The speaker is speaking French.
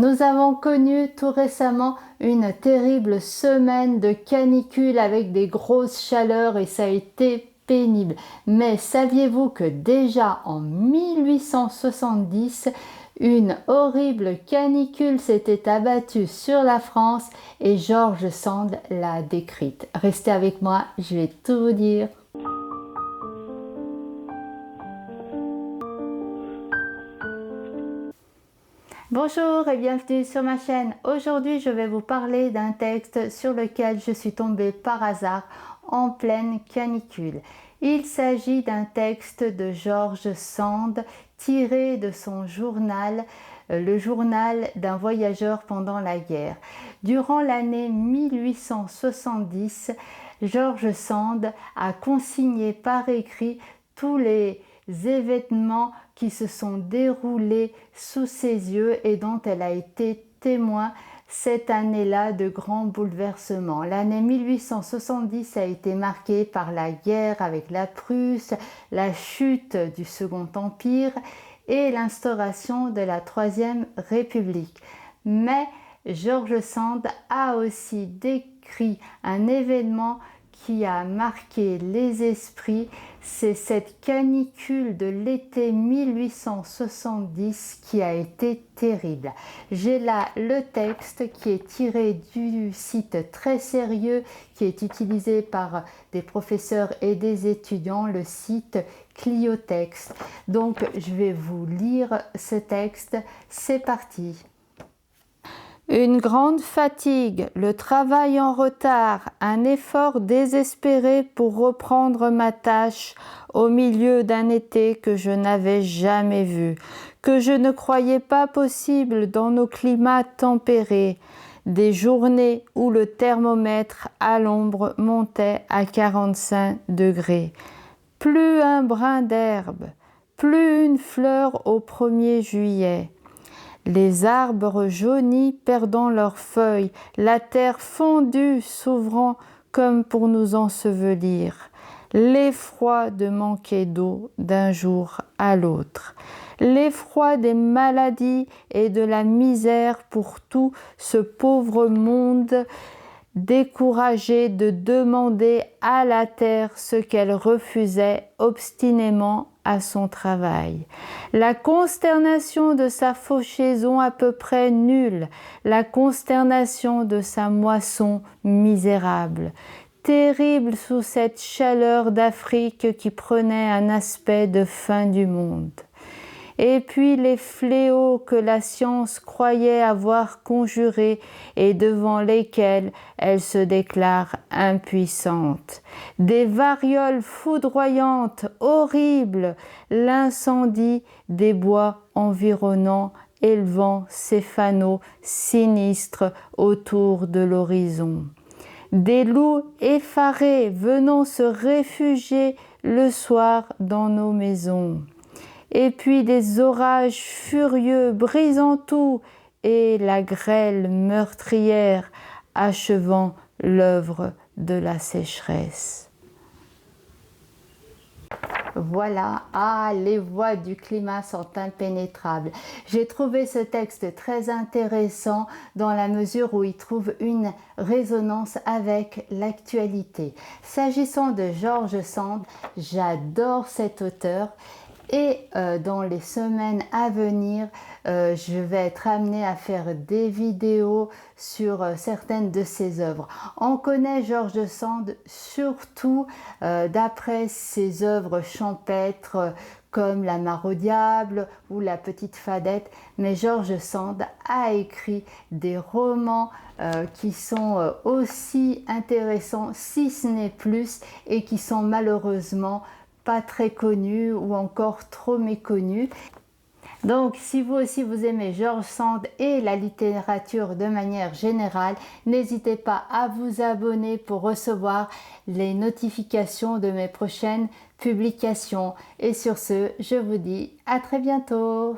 Nous avons connu tout récemment une terrible semaine de canicule avec des grosses chaleurs et ça a été pénible. Mais saviez-vous que déjà en 1870, une horrible canicule s'était abattue sur la France et George Sand l'a décrite. Restez avec moi, je vais tout vous dire. Bonjour et bienvenue sur ma chaîne. Aujourd'hui, je vais vous parler d'un texte sur lequel je suis tombée par hasard en pleine canicule. Il s'agit d'un texte de George Sand tiré de son journal, le journal d'un voyageur pendant la guerre. Durant l'année 1870, George Sand a consigné par écrit tous les événements qui se sont déroulés sous ses yeux et dont elle a été témoin cette année-là de grands bouleversements. L'année 1870 a été marquée par la guerre avec la Prusse, la chute du Second Empire et l'instauration de la Troisième République. Mais George Sand a aussi décrit un événement qui a marqué les esprits, c'est cette canicule de l'été 1870 qui a été terrible. J'ai là le texte qui est tiré du site très sérieux qui est utilisé par des professeurs et des étudiants, le site Cliotext. Donc je vais vous lire ce texte, c'est parti. Une grande fatigue, le travail en retard, un effort désespéré pour reprendre ma tâche au milieu d'un été que je n'avais jamais vu, que je ne croyais pas possible dans nos climats tempérés, des journées où le thermomètre à l'ombre montait à 45 degrés. Plus un brin d'herbe, plus une fleur au 1er juillet. Les arbres jaunis perdant leurs feuilles, la terre fondue s'ouvrant comme pour nous ensevelir, l'effroi de manquer d'eau d'un jour à l'autre, l'effroi des maladies et de la misère pour tout ce pauvre monde découragé de demander à la terre ce qu'elle refusait obstinément à son travail. La consternation de sa fauchaison à peu près nulle, la consternation de sa moisson misérable, terrible sous cette chaleur d'Afrique qui prenait un aspect de fin du monde. Et puis les fléaux que la science croyait avoir conjurés et devant lesquels elle se déclare impuissante. Des varioles foudroyantes, horribles, l'incendie des bois environnants élevant ses fanaux sinistres autour de l'horizon. Des loups effarés venant se réfugier le soir dans nos maisons. Et puis des orages furieux brisant tout et la grêle meurtrière achevant l'œuvre de la sécheresse. Voilà, les voies du climat sont impénétrables. J'ai trouvé ce texte très intéressant dans la mesure où il trouve une résonance avec l'actualité. S'agissant de George Sand, j'adore cet auteur. Et dans les semaines à venir, je vais être amenée à faire des vidéos sur certaines de ses œuvres. On connaît George Sand surtout d'après ses œuvres champêtres comme La Mare au diable ou La Petite Fadette, mais George Sand a écrit des romans qui sont aussi intéressants, si ce n'est plus, et qui sont malheureusement pas très connus ou encore trop méconnus. Donc si vous aussi vous aimez George Sand et la littérature de manière générale, n'hésitez pas à vous abonner pour recevoir les notifications de mes prochaines publications. Et sur ce, je vous dis à très bientôt.